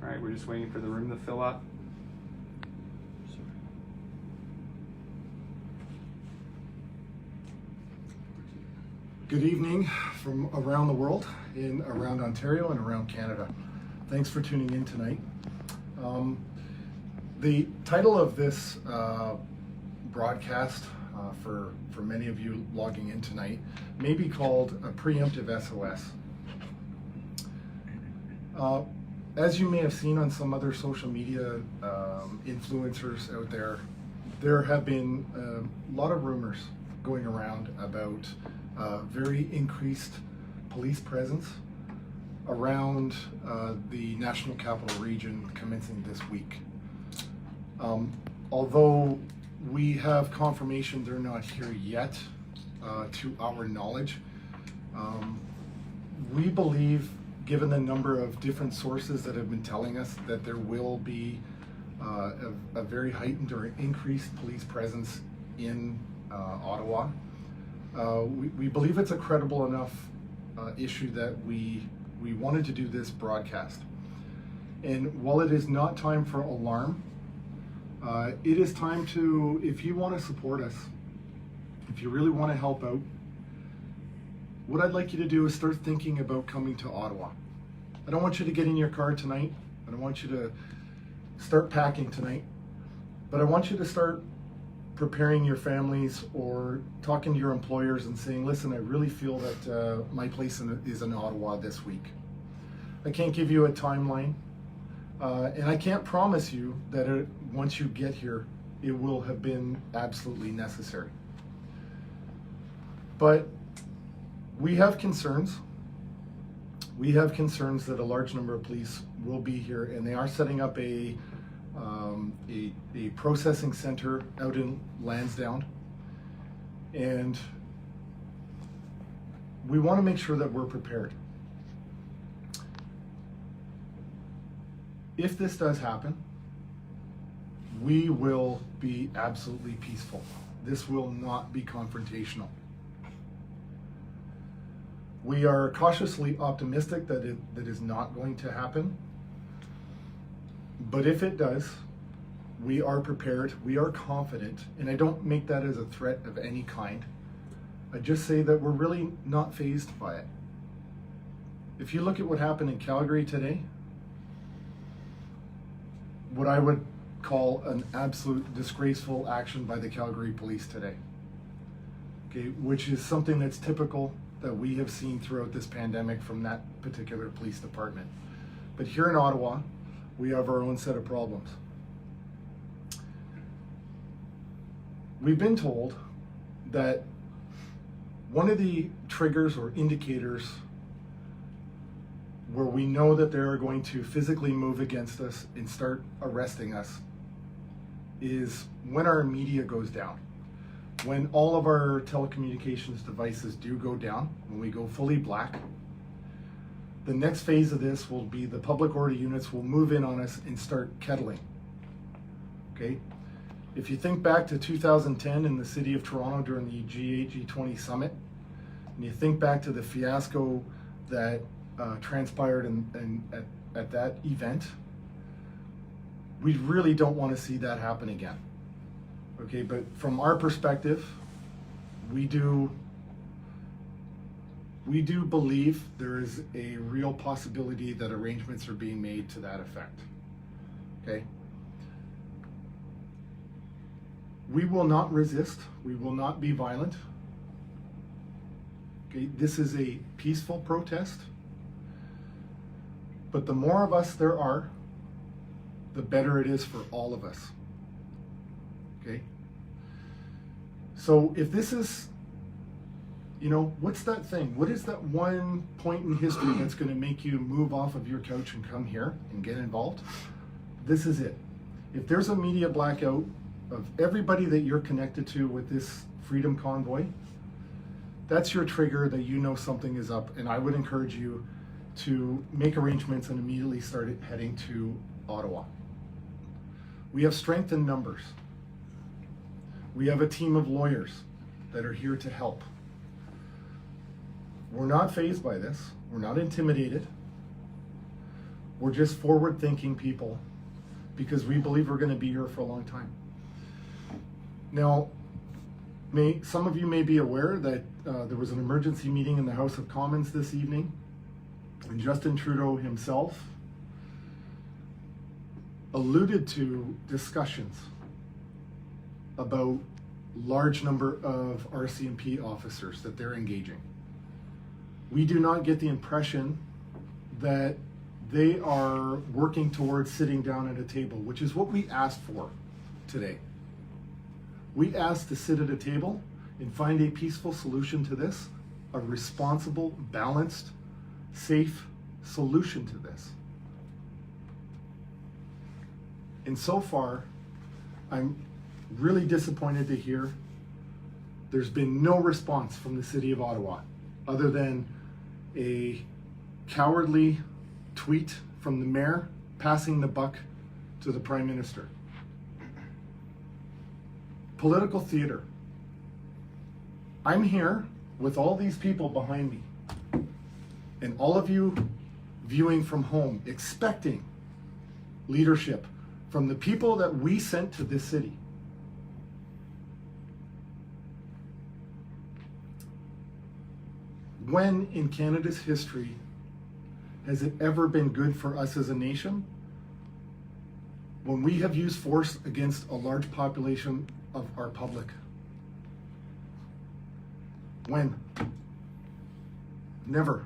All right, we're just waiting for the room to fill up. Good evening from around the world, around Ontario and around Canada. Thanks for tuning in tonight. The title of this broadcast for many of you logging in tonight may be called a preemptive SOS. As you may have seen on some other social media influencers out there, there have been a lot of rumors going around about very increased police presence around the National Capital Region commencing this week. Although we have confirmation they're not here yet, to our knowledge, we believe, given the number of different sources that have been telling us, that there will be a very heightened or increased police presence in Ottawa. We believe it's a credible enough issue that we wanted to do this broadcast. And while it is not time for alarm, it is time to, if you want to support us, if you really want to help out, what I'd like you to do is start thinking about coming to Ottawa. I don't want you to get in your car tonight. I don't want you to start packing tonight, but I want you to start preparing your families or talking to your employers and saying, listen, I really feel that my place is in Ottawa this week. I can't give you a timeline, and I can't promise you that once you get here, it will have been absolutely necessary. But we have concerns. We have concerns that a large number of police will be here, and they are setting up a processing center out in Lansdowne, and we want to make sure that we're prepared. If this does happen, we will be absolutely peaceful. This will not be confrontational. We are cautiously optimistic that that is not going to happen. But if it does, we are prepared, we are confident, and I don't make that as a threat of any kind. I just say that we're really not fazed by it. If you look at what happened in Calgary today, what I would call an absolute disgraceful action by the Calgary police today, okay, which is something that's typical that we have seen throughout this pandemic from that particular police department. But here in Ottawa, we have our own set of problems. We've been told that one of the triggers or indicators where we know that they're going to physically move against us and start arresting us is when our media goes down. When all of our telecommunications devices do go down, when we go fully black, the next phase of this will be the public order units will move in on us and start kettling. Okay? If you think back to 2010 in the city of Toronto during the G8, G20 summit, and you think back to the fiasco that transpired at that event, we really don't want to see that happen again. Okay, but from our perspective, we do believe there is a real possibility that arrangements are being made to that effect. Okay? We will not resist. We will not be violent. Okay, this is a peaceful protest. But the more of us there are, the better it is for all of us. Okay? So if this is, what's that thing? What is that one point in history that's going to make you move off of your couch and come here and get involved? This is it. If there's a media blackout of everybody that you're connected to with this Freedom Convoy, that's your trigger that you know something is up, and I would encourage you to make arrangements and immediately start heading to Ottawa. We have strength in numbers. We have a team of lawyers that are here to help. We're not fazed by this. We're not intimidated. We're just forward-thinking people because we believe we're going to be here for a long time. Now, some of you may be aware that there was an emergency meeting in the House of Commons this evening, and Justin Trudeau himself alluded to discussions about large number of RCMP officers that they're engaging. We do not get the impression that they are working towards sitting down at a table, which is what we asked for today. We asked to sit at a table and find a peaceful solution to this, a responsible, balanced, safe solution to this. And so far, I'm really disappointed to hear there's been no response from the City of Ottawa other than a cowardly tweet from the mayor passing the buck to the Prime Minister. Political theater. I'm here with all these people behind me and all of you viewing from home, expecting leadership from the people that we sent to this city. When in Canada's history has it ever been good for us as a nation when we have used force against a large population of our public? When? Never.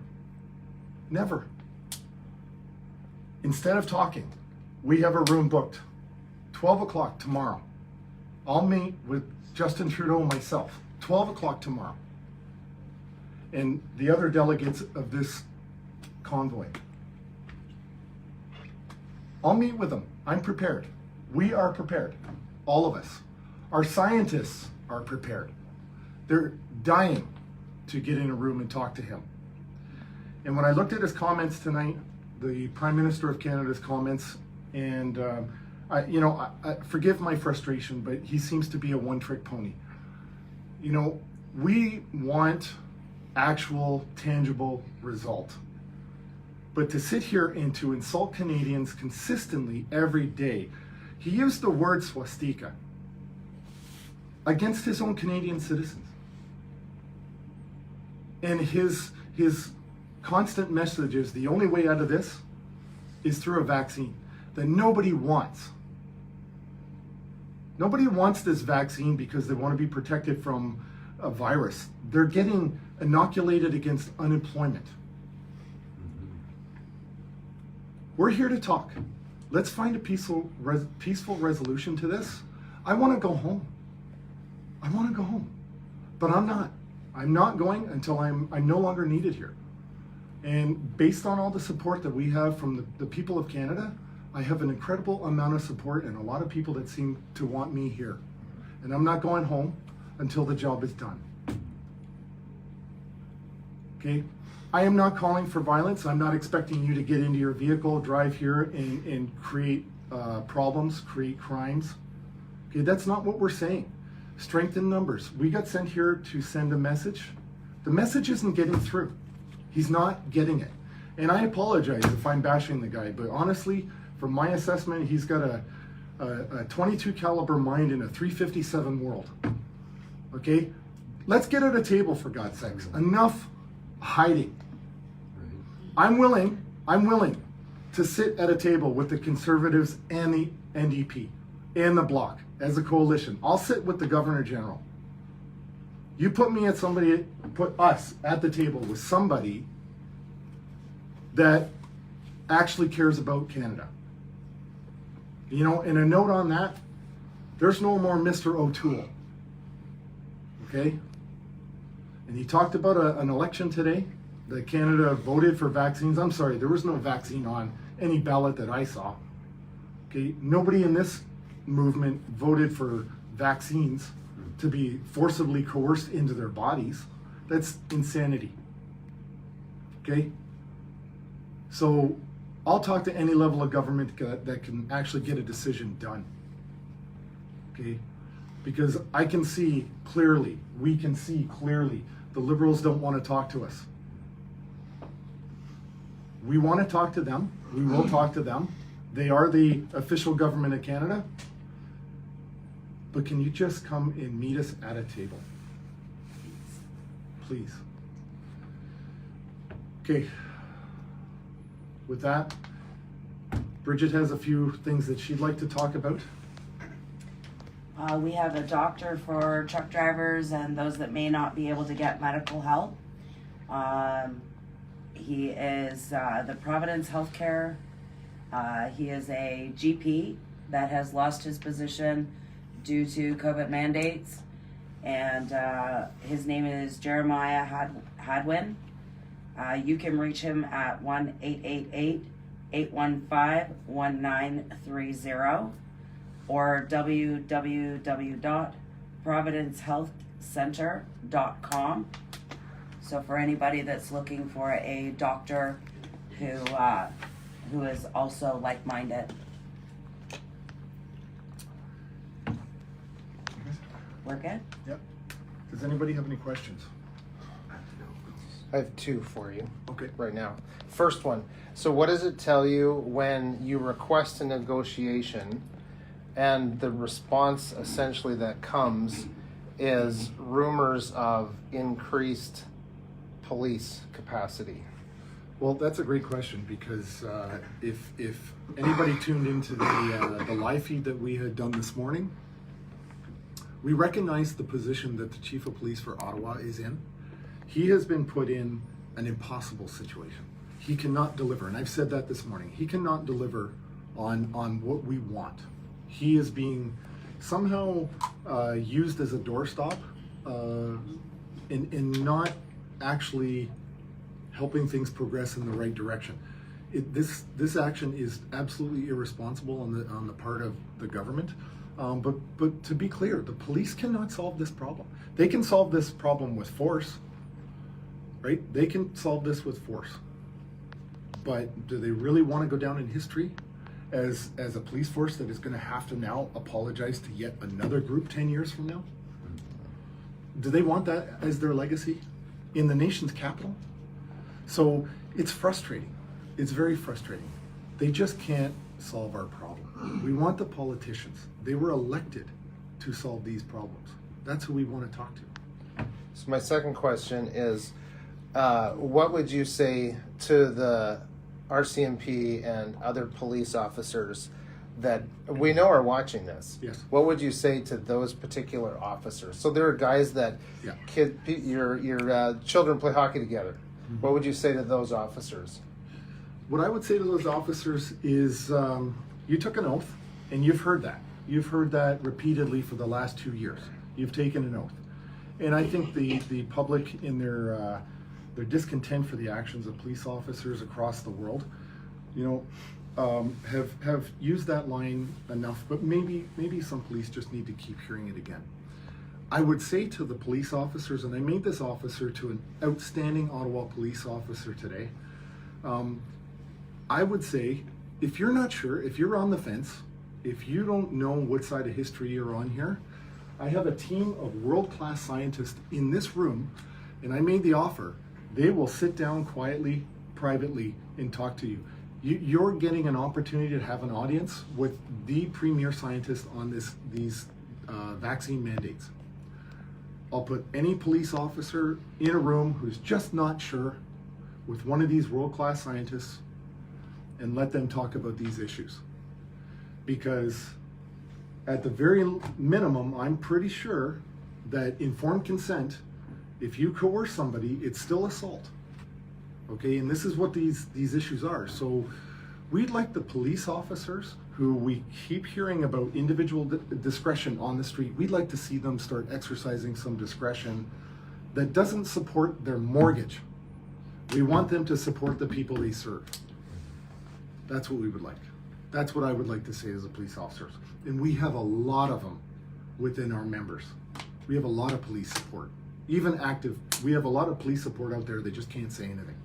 Never. Instead of talking, we have a room booked. 12 o'clock tomorrow. I'll meet with Justin Trudeau and myself. 12 o'clock tomorrow. And the other delegates of this convoy. I'll meet with them. I'm prepared. We are prepared. All of us. Our scientists are prepared. They're dying to get in a room and talk to him. And when I looked at his comments tonight, the Prime Minister of Canada's comments, and I forgive my frustration, but he seems to be a one-trick pony. You know, we want actual, tangible result. But to sit here and to insult Canadians consistently every day, he used the word swastika against his own Canadian citizens. And his constant message is the only way out of this is through a vaccine that nobody wants. Nobody wants this vaccine because they want to be protected from a virus. They're getting inoculated against unemployment. We're here to talk. Let's find a peaceful resolution to this. I want to go home. I want to go home, but I'm not. I'm not going until I'm no longer needed here. And based on all the support that we have from the people of Canada, I have an incredible amount of support and a lot of people that seem to want me here. And I'm not going home until the job is done. Okay? I am not calling for violence. I'm not expecting you to get into your vehicle, drive here, and create problems, create crimes. Okay, that's not what we're saying. Strength in numbers. We got sent here to send a message. The message isn't getting through. He's not getting it. And I apologize if I'm bashing the guy, but honestly, from my assessment, he's got a 22 caliber mind in a 357 world. Okay? Let's get at a table, for God's sakes. Enough hiding. I'm willing to sit at a table with the Conservatives and the NDP and the Bloc as a coalition. I'll sit with the Governor General. You put us at the table with somebody that actually cares about Canada. You know, and a note on that, there's no more Mr. O'Toole. Okay? And he talked about an election today that Canada voted for vaccines. I'm sorry, there was no vaccine on any ballot that I saw. Okay? Nobody in this movement voted for vaccines to be forcibly coerced into their bodies. That's insanity. Okay? So I'll talk to any level of government that can actually get a decision done. Okay? Because I can see clearly, we can see clearly, the Liberals don't want to talk to us. We want to talk to them. We will talk to them. They are the official government of Canada. But can you just come and meet us at a table? Please. Okay. With that, Bridget has a few things that she'd like to talk about. We have a doctor for truck drivers and those that may not be able to get medical help. He is the Providence Healthcare. He is a GP that has lost his position due to COVID mandates. And his name is Jeremiah Hadwin. You can reach him at 1-888-815-1930 or www.providencehealthcenter.com. So for anybody that's looking for a doctor who is also like-minded. We're good? Yep. Does anybody have any questions? I have two for you. Okay. Right now. First one. So what does it tell you when you request a negotiation and the response essentially that comes is rumors of increased police capacity? Well, that's a great question because if anybody tuned into the live feed that we had done this morning, we recognize the position that the Chief of Police for Ottawa is in. He has been put in an impossible situation. He cannot deliver, and I've said that this morning. He cannot deliver on what we want. He is being somehow used as a doorstop in not actually helping things progress in the right direction. This action is absolutely irresponsible on the part of the government. But to be clear, the police cannot solve this problem. They can solve this problem with force, right? They can solve this with force. But do they really want to go down in history as a police force that is going to have to now apologize to yet another group 10 years from now? Do they want that as their legacy in the nation's capital? So it's frustrating. It's very frustrating. They just can't solve our problem. We want the politicians. They were elected to solve these problems. That's who we want to talk to. So my second question is, what would you say to the RCMP and other police officers that we know are watching this? Yes. What would you say to those particular officers? So there are guys that your children play hockey together. Mm-hmm. What would you say to those officers? What I would say to those officers is you took an oath, and you've heard that. You've heard that repeatedly for the last 2 years. You've taken an oath. And I think the public in their discontent for the actions of police officers across the world, have used that line enough, but maybe some police just need to keep hearing it again. I would say to the police officers, and I made this officer to an outstanding Ottawa police officer today, I would say, if you're not sure, if you're on the fence, if you don't know what side of history you're on here, I have a team of world-class scientists in this room, and I made the offer. They will sit down quietly, privately, and talk to you. You're getting an opportunity to have an audience with the premier scientist on these vaccine mandates. I'll put any police officer in a room who's just not sure with one of these world-class scientists and let them talk about these issues. Because at the very minimum, I'm pretty sure that informed consent, if you coerce somebody, it's still assault. Okay, and this is what these issues are. So we'd like the police officers who we keep hearing about individual discretion on the street, we'd like to see them start exercising some discretion that doesn't support their mortgage. We want them to support the people they serve. That's what we would like. That's what I would like to say as a police officers. And we have a lot of them within our members. We have a lot of police support. Even active, we have a lot of police support out there, they just can't say anything.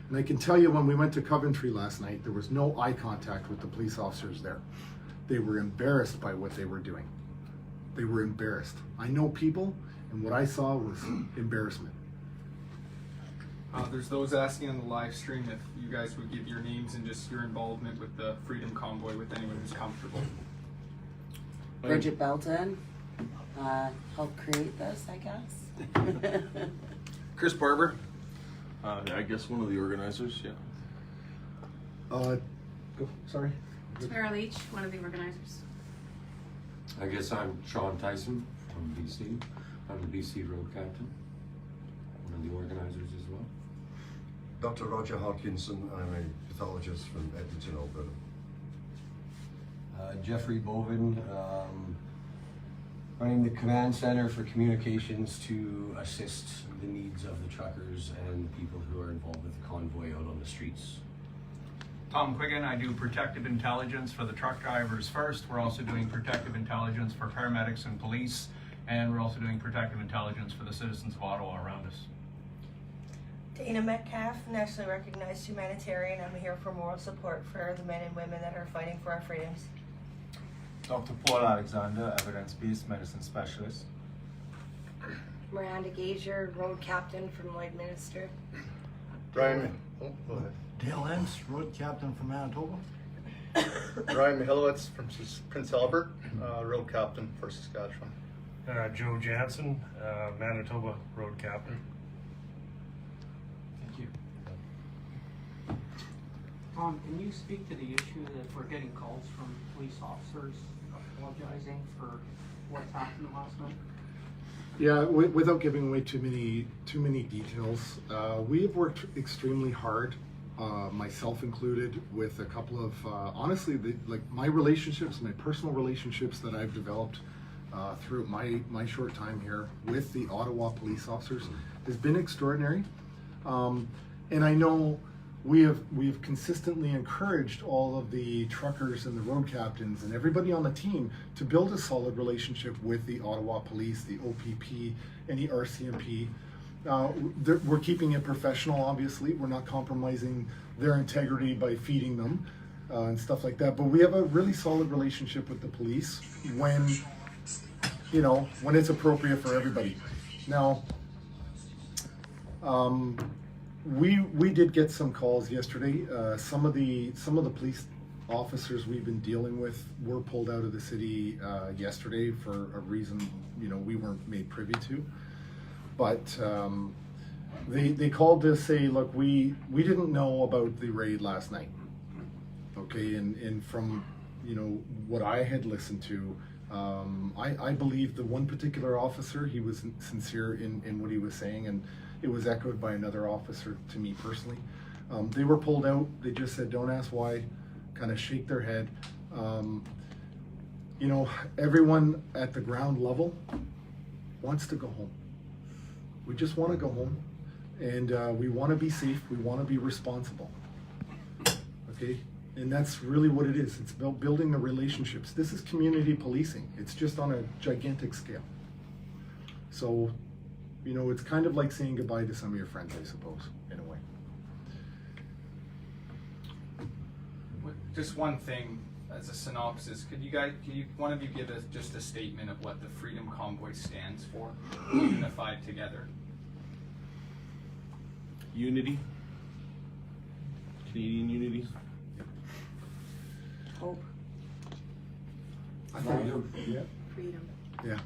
And I can tell you, when we went to Coventry last night, there was no eye contact with the police officers there. They were embarrassed by what they were doing. They were embarrassed. I know people, and what I saw was embarrassment. There's those asking on the live stream if you guys would give your names and just your involvement with the Freedom Convoy with anyone who's comfortable. Bridget Belton helped create this, I guess. Chris Barber. I guess one of the organizers, yeah. Sorry. Tara Leach, one of the organizers. I guess I'm Sean Tyson from BC. I'm the BC Road Captain, one of the organizers as well. Dr. Roger Hodkinson, I'm a pathologist from Edmonton, Alberta. Jeffrey Bovin, running the command center for communications to assist the needs of the truckers and the people who are involved with the convoy out on the streets. Tom Quiggin, I do protective intelligence for the truck drivers first. We're also doing protective intelligence for paramedics and police, and we're also doing protective intelligence for the citizens of Ottawa around us. Dana Metcalf, nationally recognized humanitarian. I'm here for moral support for the men and women that are fighting for our freedoms. Dr. Paul Alexander, evidence-based medicine specialist. Miranda Gager, road captain from Lloydminster. Brian, Dale Hens, road captain from Manitoba. Ryan Mihilowitz from Prince Albert, road captain for Saskatchewan. Joe Jansen, Manitoba road captain. Thank you. Tom, can you speak to the issue that we're getting calls from police officers apologizing for what's happened last night? Yeah, without giving away too many details, we have worked extremely hard, myself included, with a couple of honestly, my relationships, my personal relationships that I've developed through my short time here with the Ottawa police officers has been extraordinary, and I know we've consistently encouraged all of the truckers and the road captains and everybody on the team to build a solid relationship with the Ottawa Police, the OPP, and the RCMP. We're keeping it professional, obviously. We're not compromising their integrity by feeding them and stuff like that. But we have a really solid relationship with the police when it's appropriate for everybody. Now, we did get some calls yesterday. Some of the police officers we've been dealing with were pulled out of the city yesterday for a reason we weren't made privy to. But they called to say, look, we didn't know about the raid last night. Okay, and from what I had listened to, I believe the one particular officer, he was sincere in what he was saying, and it was echoed by another officer to me personally. They were pulled out. They just said, don't ask why, kind of shake their head. Everyone at the ground level wants to go home. We just want to go home, and we want to be safe. We want to be responsible. Okay? And that's really what it is. It's about building the relationships. This is community policing. It's just on a gigantic scale. So, it's kind of like saying goodbye to some of your friends, I suppose, in a way. Just one thing as a synopsis, could one of you give us just a statement of what the Freedom Convoy stands for? Unified together. Unity. Canadian unity. Hope. Yeah. Freedom. Yeah.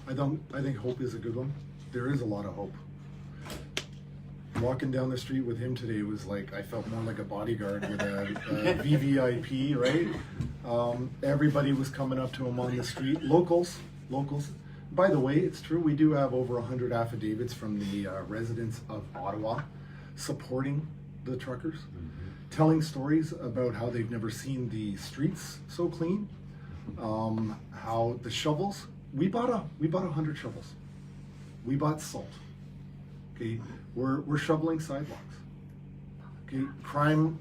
I think hope is a good one. There is a lot of hope. Walking down the street with him today was like, I felt more like a bodyguard with a VVIP, right? Everybody was coming up to him on the street. Locals. By the way, it's true, we do have over 100 affidavits from the residents of Ottawa supporting the truckers, telling stories about how they've never seen the streets so clean, how the shovels, we bought 100 shovels. We bought salt. Okay, we're shoveling sidewalks. Okay, crime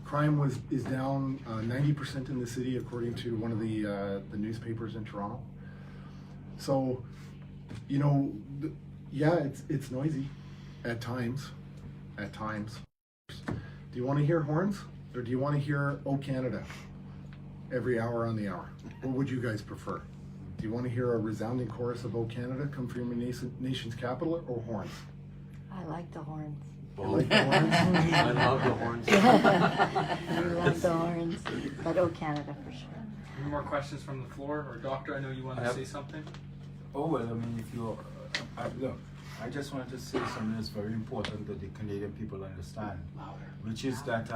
is down 90% in the city, according to one of the newspapers in Toronto. So, yeah, it's noisy at times. Do you want to hear horns, or do you want to hear "Oh Canada" every hour on the hour? What would you guys prefer? Do you want to hear a resounding chorus of "Oh Canada" come from your nation's capital, or horns? I like the horns. like the horns? I love the horns. We love the horns. But oh, Canada for sure. Any more questions from the floor? Or Doctor, I know you wanted to say something? Oh, well, I mean, if you look, I just wanted to say something that's very important that the Canadian people understand, which is that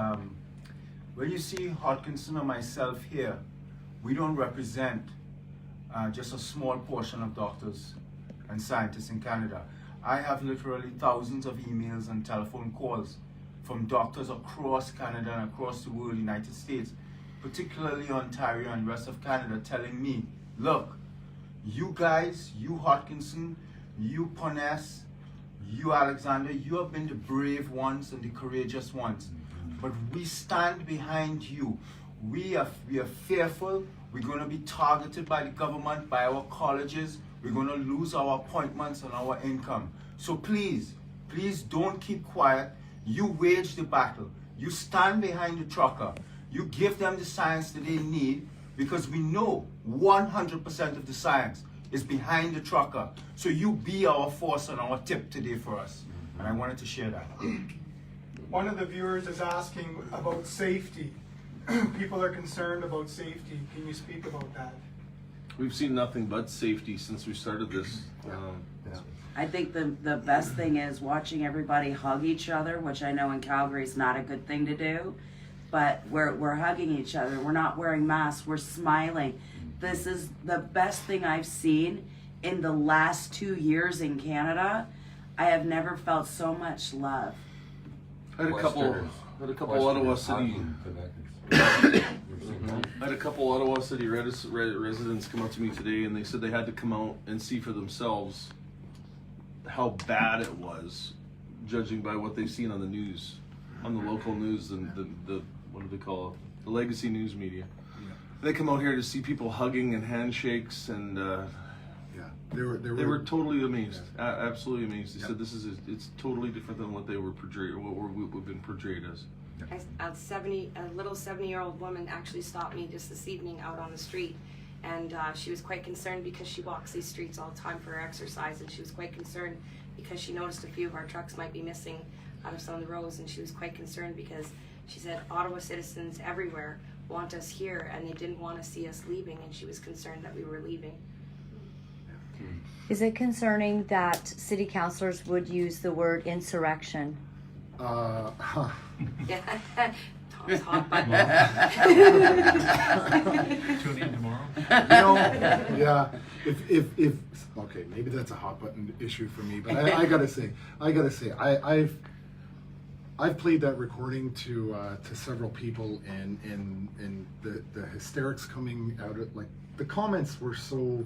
when you see Hodkinson or myself here, we don't represent just a small portion of doctors and scientists in Canada. I have literally thousands of emails and telephone calls from doctors across Canada and across the world, United States, particularly Ontario and the rest of Canada, telling me, look, you guys, you Hodkinson, you Pones, you Alexander, you have been the brave ones and the courageous ones. But we stand behind you. We are fearful. We're going to be targeted by the government, by our colleges. We're going to lose our appointments and our income. So please, please don't keep quiet. You wage the battle. You stand behind the trucker. You give them the science that they need, because we know 100% of the science is behind the trucker. So you be our force and our tip today for us. And I wanted to share that. One of the viewers is asking about safety. People are concerned about safety. Can you speak about that? We've seen nothing but safety since we started this. I think the best thing is watching everybody hug each other, which I know in Calgary is not a good thing to do, but we're hugging each other. We're not wearing masks. We're smiling. This is the best thing I've seen in the last 2 years in Canada. I have never felt so much love. I had a couple Ottawa City. I had a couple Ottawa City residents come up to me today, and they said they had to come out and see for themselves how bad it was, judging by what they've seen on the news, on the local news and the what do they call it, the legacy news media. Yeah. They come out here to see people hugging and handshakes, and they were totally amazed, absolutely amazed. They said it's totally different than what they were portrayed, or what we've been portrayed as. A little 70-year-old woman actually stopped me just this evening out on the street, and she was quite concerned because she walks these streets all the time for her exercise, and she was quite concerned because she noticed a few of our trucks might be missing out of some of the rows, and she was quite concerned because she said Ottawa citizens everywhere want us here, and they didn't want to see us leaving, and she was concerned that we were leaving. Is it concerning that city councillors would use the word insurrection? Yeah. Tom's hot button. Tune in tomorrow. Yeah. If okay, maybe that's a hot button issue for me, but I gotta say, I've played that recording to several people, and the hysterics coming out of, like, the comments were so.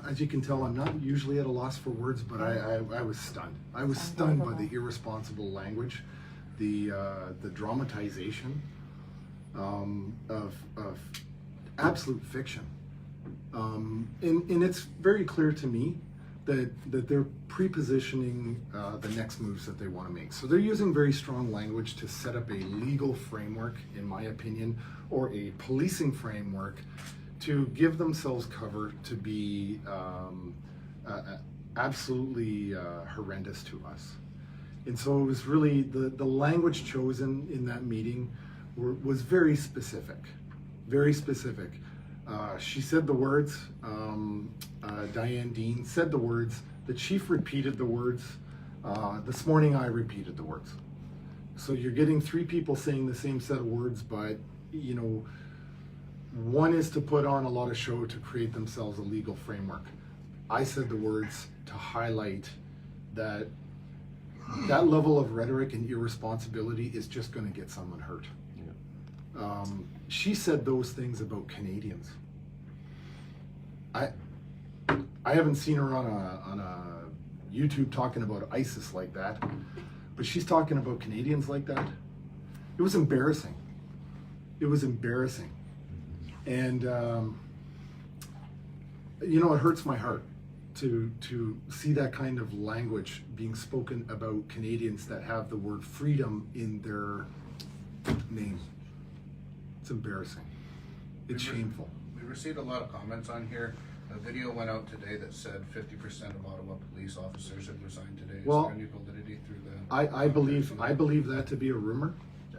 As you can tell, I'm not usually at a loss for words, but I was stunned. I was stunned by the irresponsible language, the dramatization of absolute fiction. And it's very clear to me that they're pre-positioning the next moves that they want to make. So they're using very strong language to set up a legal framework, in my opinion, or a policing framework to give themselves cover to be absolutely horrendous to us. And so it was really, the language chosen in that meeting was very specific, very specific. She said the words, Diane Dean said the words, the chief repeated the words, this morning I repeated the words. So you're getting three people saying the same set of words, but, you know, one is to put on a lot of show to create themselves a legal framework. I said the words to highlight that level of rhetoric and irresponsibility is just going to get someone hurt. Yeah. She said those things about Canadians. I haven't seen her on a YouTube talking about ISIS like that, but she's talking about Canadians like that. It was embarrassing. It was embarrassing. And, you know, it hurts my heart to see that kind of language being spoken about Canadians that have the word freedom in their name. It's embarrassing. It's shameful. We received a lot of comments on here A video went out today that said 50% of Ottawa police officers have resigned today. Is Well, there any validity through the? I believe that to be a rumor.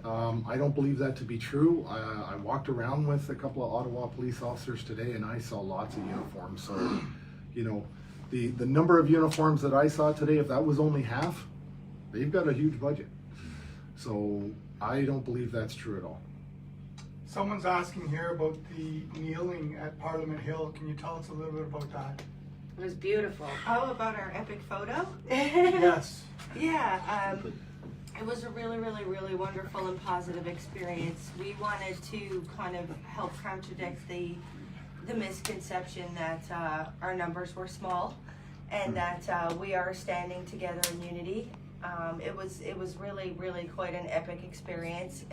I don't believe that to be true. I walked around with a couple of Ottawa police officers today, and I saw lots of uniforms. So, you know, the number of uniforms that I saw today, if that was only half, they've got a huge budget. So I don't believe that's true at all. Someone's asking here about the kneeling at Parliament Hill. Can you tell us a little bit about that? It was beautiful. How about our epic photo? Yes. Yeah, it was a really, really, really wonderful and positive experience. We wanted to kind of help contradict the misconception that our numbers were small and that we are standing together in unity. It was really, really quite an epic experience.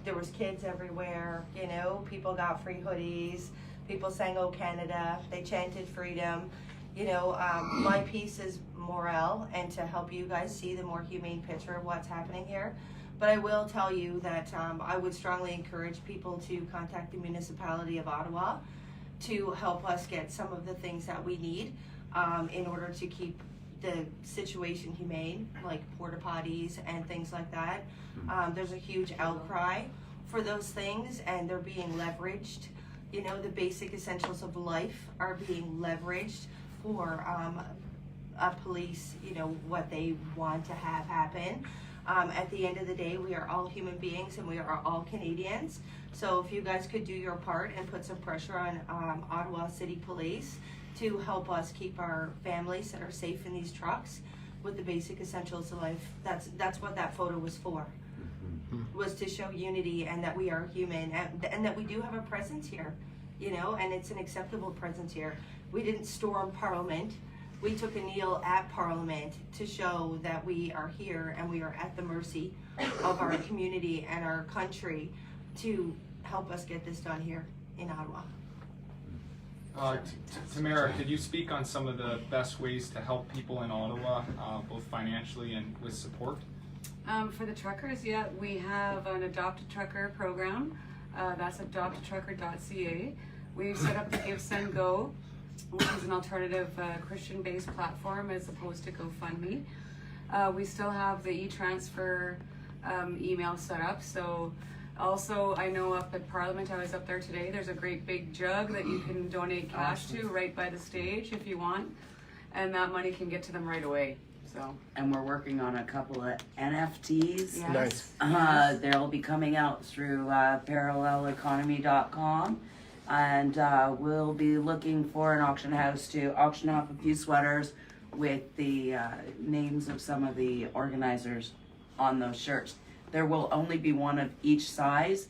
There was kids everywhere, you know, people got free hoodies, people sang "Oh Canada," they chanted freedom. You know, my piece is morale and to help you guys see the more humane picture of what's happening here. But I will tell you that I would strongly encourage people to contact the municipality of Ottawa to help us get some of the things that we need in order to keep the situation humane, like porta potties and things like that. There's a huge outcry for those things and they're being leveraged. You know, the basic essentials of life are being leveraged for police, you know, what they want to have happen. At the end of the day, we are all human beings and we are all Canadians. So if you guys could do your part and put some pressure on Ottawa City Police to help us keep our families that are safe in these trucks with the basic essentials of life. That's what that photo was for. Was to show unity and that we are human and that we do have a presence here, you know, and it's an acceptable presence here. We didn't storm Parliament. We took a kneel at Parliament to show that we are here and we are at the mercy of our community and our country to help us get this done here in Ottawa. Tamara, could you speak on some of the best ways to help people in Ottawa, both financially and with support? For the truckers, yeah, we have an Adopt a Trucker program. That's adoptatrucker.ca. We've set up the Give, Send, Go, which is an alternative Christian-based platform as opposed to GoFundMe. We still have the e-transfer email set up. So also, I know up at Parliament, I was up there today, there's a great big jug that you can donate cash to right by the stage if you want. And that money can get to them right away. So. And we're working on a couple of NFTs. Yes. Nice. They'll be coming out through paralleleconomy.com. And we'll be looking for an auction house to auction off a few sweaters with the names of some of the organizers on those shirts. There will only be one of each size.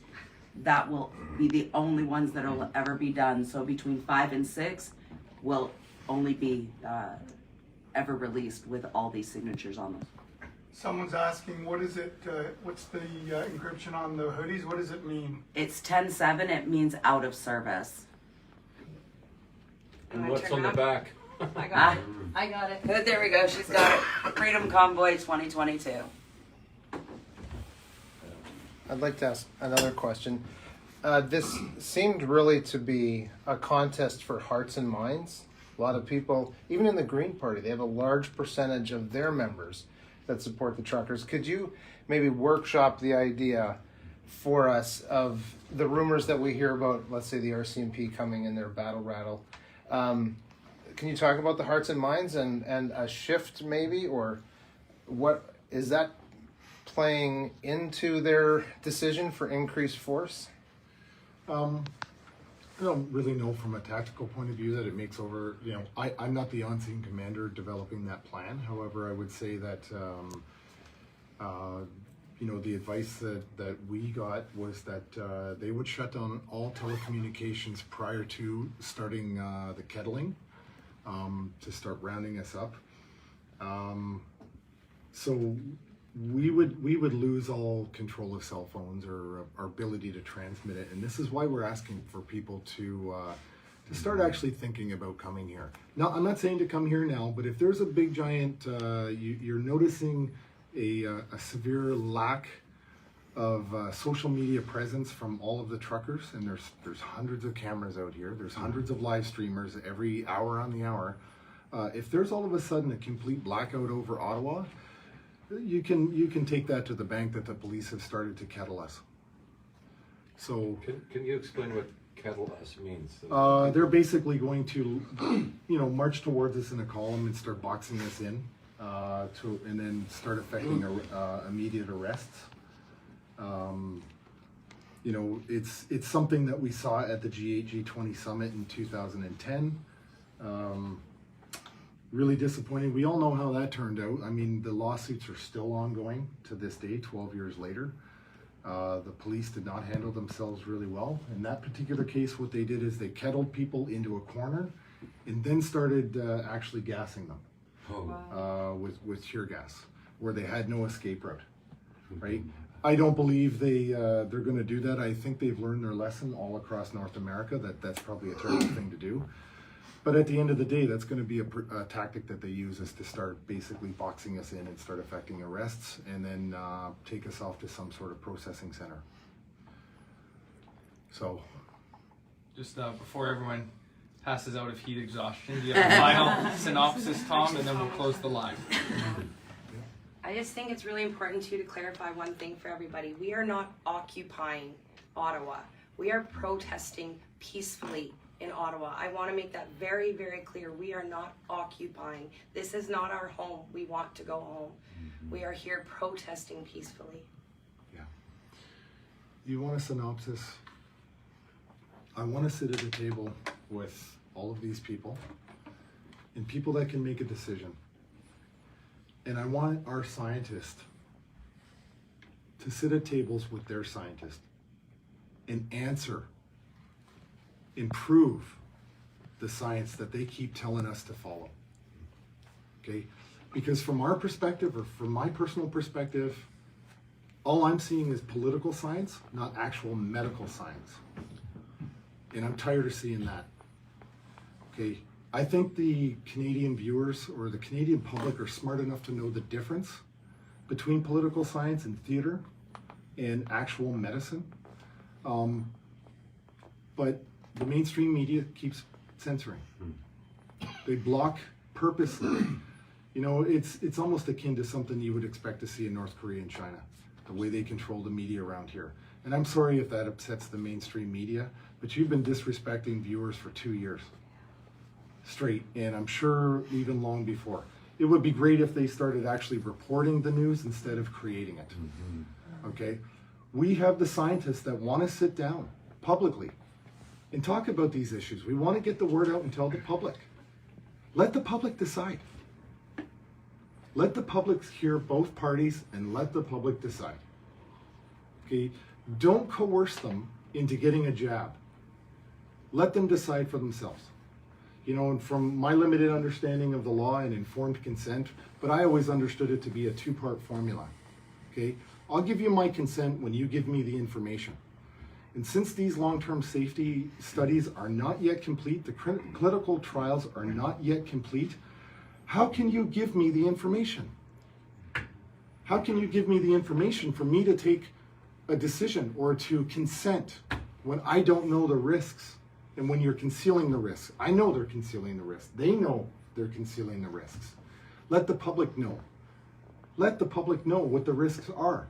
That will be the only ones that will ever be done. So between 5 and 6 will only be ever released with all these signatures on them. Someone's asking, what is it? What's the encryption on the hoodies? What does it mean? It's 10-7. It means out of service. And what's on the back? I got it. I got it. There we go. She's got it. Freedom Convoy 2022. I'd like to ask another question. This seemed really to be a contest for hearts and minds. A lot of people, even in the Green Party, they have a large percentage of their members that support the truckers. Could you maybe workshop the idea for us of the rumors that we hear about, let's say the RCMP coming in their battle rattle? Can you talk about the hearts and minds and a shift maybe, or what is that playing into their decision for increased force? I don't really know from a tactical point of view that it makes over, you know, I'm not the on-scene commander developing that plan. However, I would say that, you know, the advice that we got was that they would shut down all telecommunications prior to starting the kettling to start rounding us up. So we would lose all control of cell phones or our ability to transmit it, and this is why we're asking for people to start actually thinking about coming here. Now, I'm not saying to come here now, but if there's a big giant, you're noticing a severe lack of social media presence from all of the truckers, and there's hundreds of cameras out here. There's hundreds of live streamers every hour on the hour. If there's all of a sudden a complete blackout over Ottawa, you can take that to the bank that the police have started to kettle us. So Can you explain what kettle us means? they're basically going to, march towards us in a column and start boxing us in, and then start affecting immediate arrests. It's something that we saw at the G8 G20 summit in 2010. Really disappointing. We all know how that turned out. I mean, the lawsuits are still ongoing to this day, 12 years later. The police did not handle themselves really well. In that particular case, what they did is they kettled people into a corner and then started actually gassing them with tear gas, where they had no escape route, right? I don't believe they're going to do that. I think they've learned their lesson all across North America that that's probably a terrible thing to do. But at the end of the day, that's going to be a tactic that they use, is to start basically boxing us in and start affecting arrests, and then take us off to some sort of processing center. So, Just before everyone passes out of heat exhaustion, do you have a final synopsis, Tom, and then we'll close the line. I just think it's really important too to clarify one thing for everybody. We are not occupying Ottawa. We are protesting peacefully in Ottawa. I want to make that very, very clear. We are not occupying. This is not our home. We want to go home. We are here protesting peacefully. Yeah. You want a synopsis? I want to sit at a table with all of these people and people that can make a decision. And I want our scientists to sit at tables with their scientists and answer, improve the science that they keep telling us to follow. Okay? Because from our perspective, or from my personal perspective, all I'm seeing is political science, not actual medical science. And I'm tired of seeing that. Okay? I think the Canadian viewers or the Canadian public are smart enough to know the difference between political science and theater and actual medicine. But the mainstream media keeps censoring. They block purposely. It's almost akin to something you would expect to see in North Korea and China, the way they control the media around here. And I'm sorry if that upsets the mainstream media, but you've been disrespecting viewers for 2 years straight, and I'm sure even long before. It would be great if they started actually reporting the news instead of creating it. Okay? We have the scientists that want to sit down publicly and talk about these issues. We want to get the word out and tell the public. Let the public decide. Let the public hear both parties and let the public decide. Okay? Don't coerce them into getting a jab. Let them decide for themselves. And from my limited understanding of the law and informed consent, but I always understood it to be a two-part formula. Okay? I'll give you my consent when you give me the information. And since these long-term safety studies are not yet complete, the clinical trials are not yet complete, how can you give me the information? How can you give me the information for me to take a decision or to consent when I don't know the risks? And when you're concealing the risks, I know they're concealing the risks. They know they're concealing the risks. Let the public know. Let the public know what the risks are.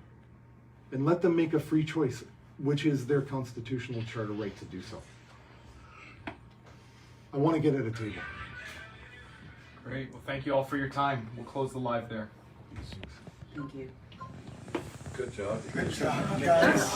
And let them make a free choice, which is their constitutional charter right to do so. I want to get at a table. Great. Well, thank you all for your time. We'll close the live there. Thank you. Good job. Good job, guys.